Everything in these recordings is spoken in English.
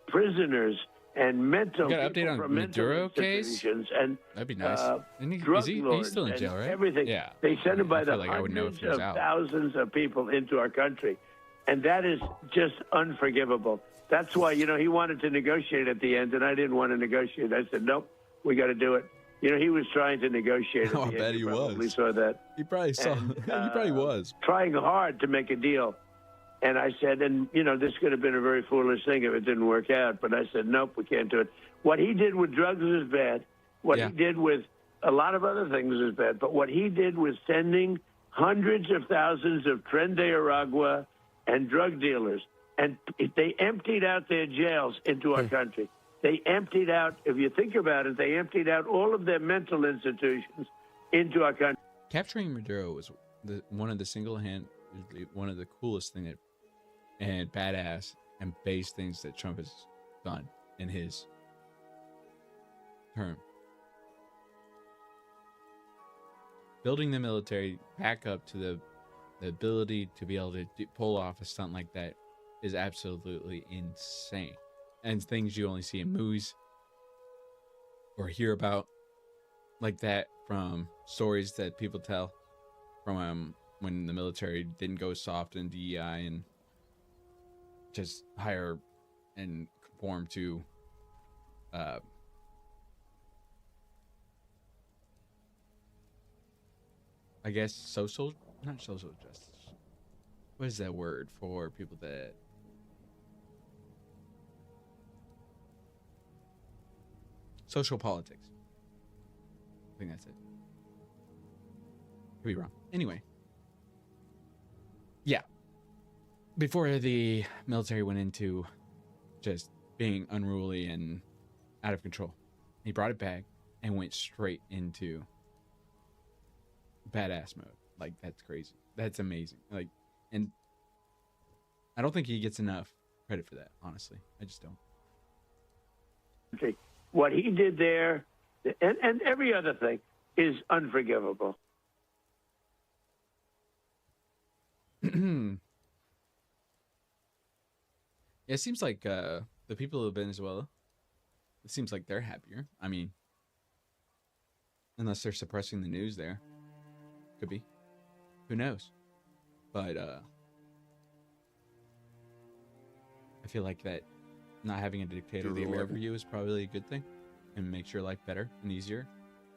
prisoners and mental You got an people update on from mental Maduro case? institutions and That'd be nice. drug He's lords still in and jail, right? everything. Yeah. They send them by I feel the like I would know if hundreds he was of out. thousands of people into our country. And that is just unforgivable. That's why, he wanted to negotiate at the end, and I didn't want to negotiate. I said, nope, we got to do it. He was trying to negotiate at the I end. bet he probably was. saw that. He probably saw. And, He probably was. Trying hard to make a deal. And I said, and, this could have been a very foolish thing if it didn't work out. But I said, nope, we can't do it. What he did with drugs is bad. What he did with a lot of other things is bad. But what he did was sending hundreds of thousands of Tren de Aragua and drug dealers. And they emptied out their jails into our country. They emptied out, if you think about it, they emptied out all of their mental institutions into our country. Capturing Maduro was one of the coolest thing and badass and base things that Trump has done in his term. Building the military back up to the ability to be able to pull off a stunt like that is absolutely insane. And things you only see in movies or hear about like that from stories that people tell from when the military didn't go soft in DEI and just hire and conform to I guess not social justice. What is that word for people that social politics? I think that's it. Could be wrong. Anyway. Yeah. Before the military went into just being unruly and out of control, he brought it back and went straight into badass mode. Like, that's crazy. That's amazing. Like, and I don't think he gets enough credit for that, honestly. I just don't. Okay. What he did there, and every other thing, is unforgivable. It seems like the people of Venezuela, it seems like they're happier. I mean, unless they're suppressing the news there. Could be. Who knows? But I feel like that not having a dictator rule over you is probably a good thing and makes your life better and easier.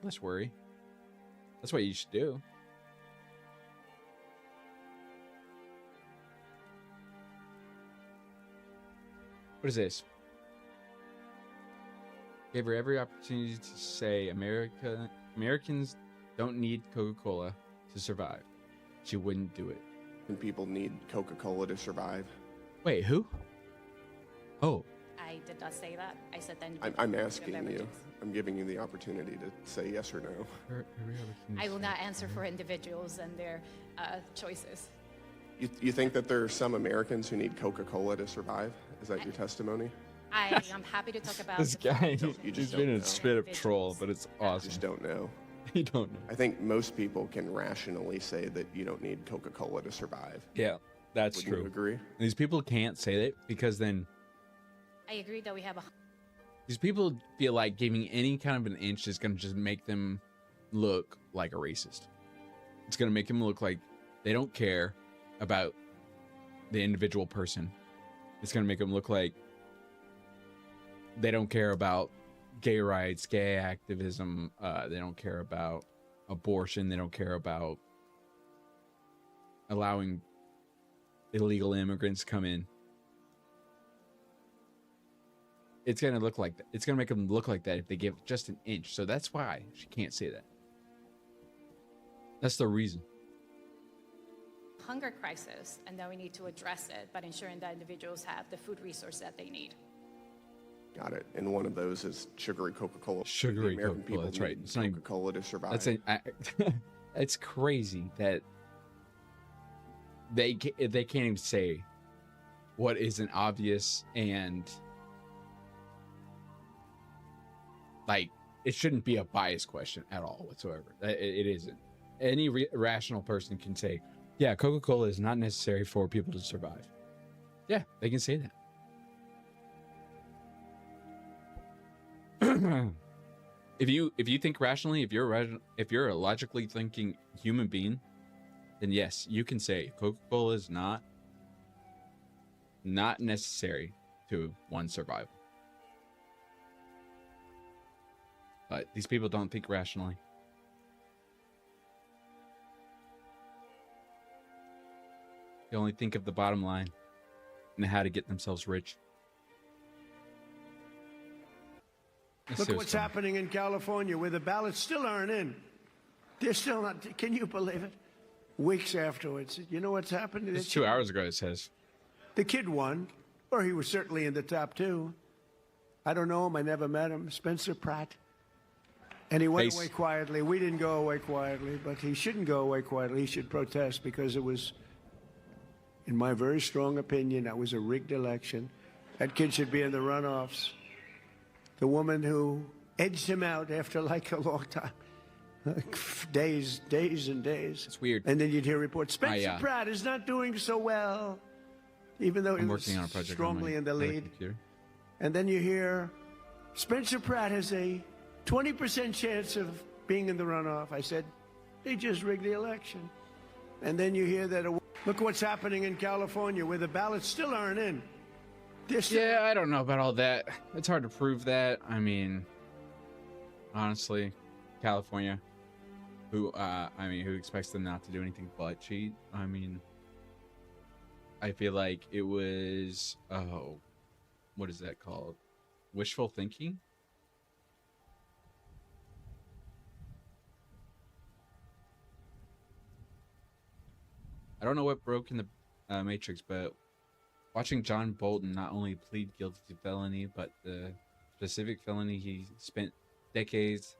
Less worry. That's what you should do. What is this? Gave her every opportunity to say Americans don't need Coca-Cola to survive. She wouldn't do it. And people need Coca-Cola to survive. Wait, who? Oh. I did not say that. I said then. I'm asking you. I'm giving you the opportunity to say yes or no. I will not answer for individuals and their choices. You think that there are some Americans who need Coca-Cola to survive? Is that your testimony? I am happy to talk about This guy, he's been a straight up troll, but it's awesome. You just don't know. You don't know. I think most people can rationally say that you don't need Coca-Cola to survive. Yeah, that's Wouldn't true. you agree? These people can't say that because then I agree that we have these people feel like giving any kind of an inch is going to just make them look like a racist. It's going to make them look like they don't care about the individual person. It's going to make them look like they don't care about gay rights, gay activism. They don't care about abortion. They don't care about allowing illegal immigrants come in. It's going to look like that. It's going to make them look like that if they give just an inch. So that's why she can't say that. That's the reason. hunger crisis, and that we need to address it by ensuring that individuals have the food resource that they need. Got it. And one of those is sugary Coca-Cola. Sugary Coca-Cola, that's right. It's Coca-Cola to survive. It's crazy that they can't even say what isn't obvious, and like it shouldn't be a biased question at all whatsoever. It isn't. Any rational person can say, yeah, Coca-Cola is not necessary for people to survive. Yeah, they can say that. if you think rationally, if you're a logically thinking human being, then yes, you can say Coca-Cola is not necessary to one's survival. But these people don't think rationally. They only think of the bottom line and how to get themselves rich. Look at what's happening in California, where the ballots still aren't in. They're still not. Can you believe it? Weeks afterwards, you know what's happened? It's 2 hours ago, it says. The kid won, or he was certainly in the top two. I don't know him. I never met him. Spencer Pratt. And he went away quietly. We didn't go away quietly, but he shouldn't go away quietly. He should protest, because it was, in my very strong opinion, that was a rigged election. That kid should be in the runoffs. The woman who edged him out after like a long time. Days and days. It's weird. And then you'd hear reports, Spencer Pratt is not doing so well, even though he was working on a project strongly in the lead. Computer. And then you hear Spencer Pratt has a 20% chance of being in the runoff. I said, they just rigged the election. And then you hear that, look what's happening in California, where the ballots still aren't in. Yeah, I don't know about all that. It's hard to prove that. I mean, honestly, California, who expects them not to do anything but cheat? I mean, I feel like it was, what is that called? Wishful thinking? I don't know what broke in the Matrix, but watching John Bolton not only plead guilty to felony, but the specific felony he spent decades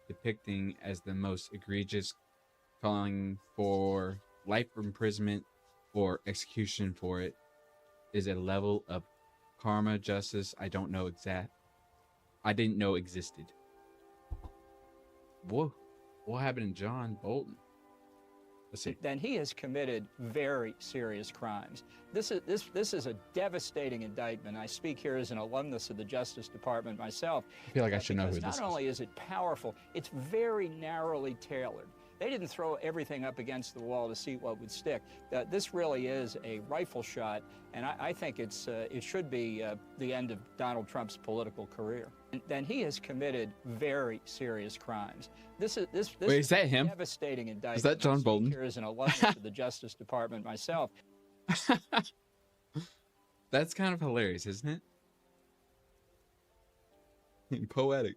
depicting as the most egregious, calling for life imprisonment or execution for it, is a level of karma justice I didn't know existed. Whoa, what happened to John Bolton? Let's see. Then he has committed very serious crimes. This is a devastating indictment. I speak here as an alumnus of the Justice Department myself. I feel like I should know who this is. Not only is it powerful, it's very narrowly tailored. They didn't throw everything up against the wall to see what would stick. This really is a rifle shot, and I think it should be the end of Donald Trump's political career. Then he has committed very serious crimes. This Wait, is that him? Devastating indictment. Is that John Bolton? Here as an alumnus of the Justice Department myself. That's kind of hilarious, isn't it? Poetic.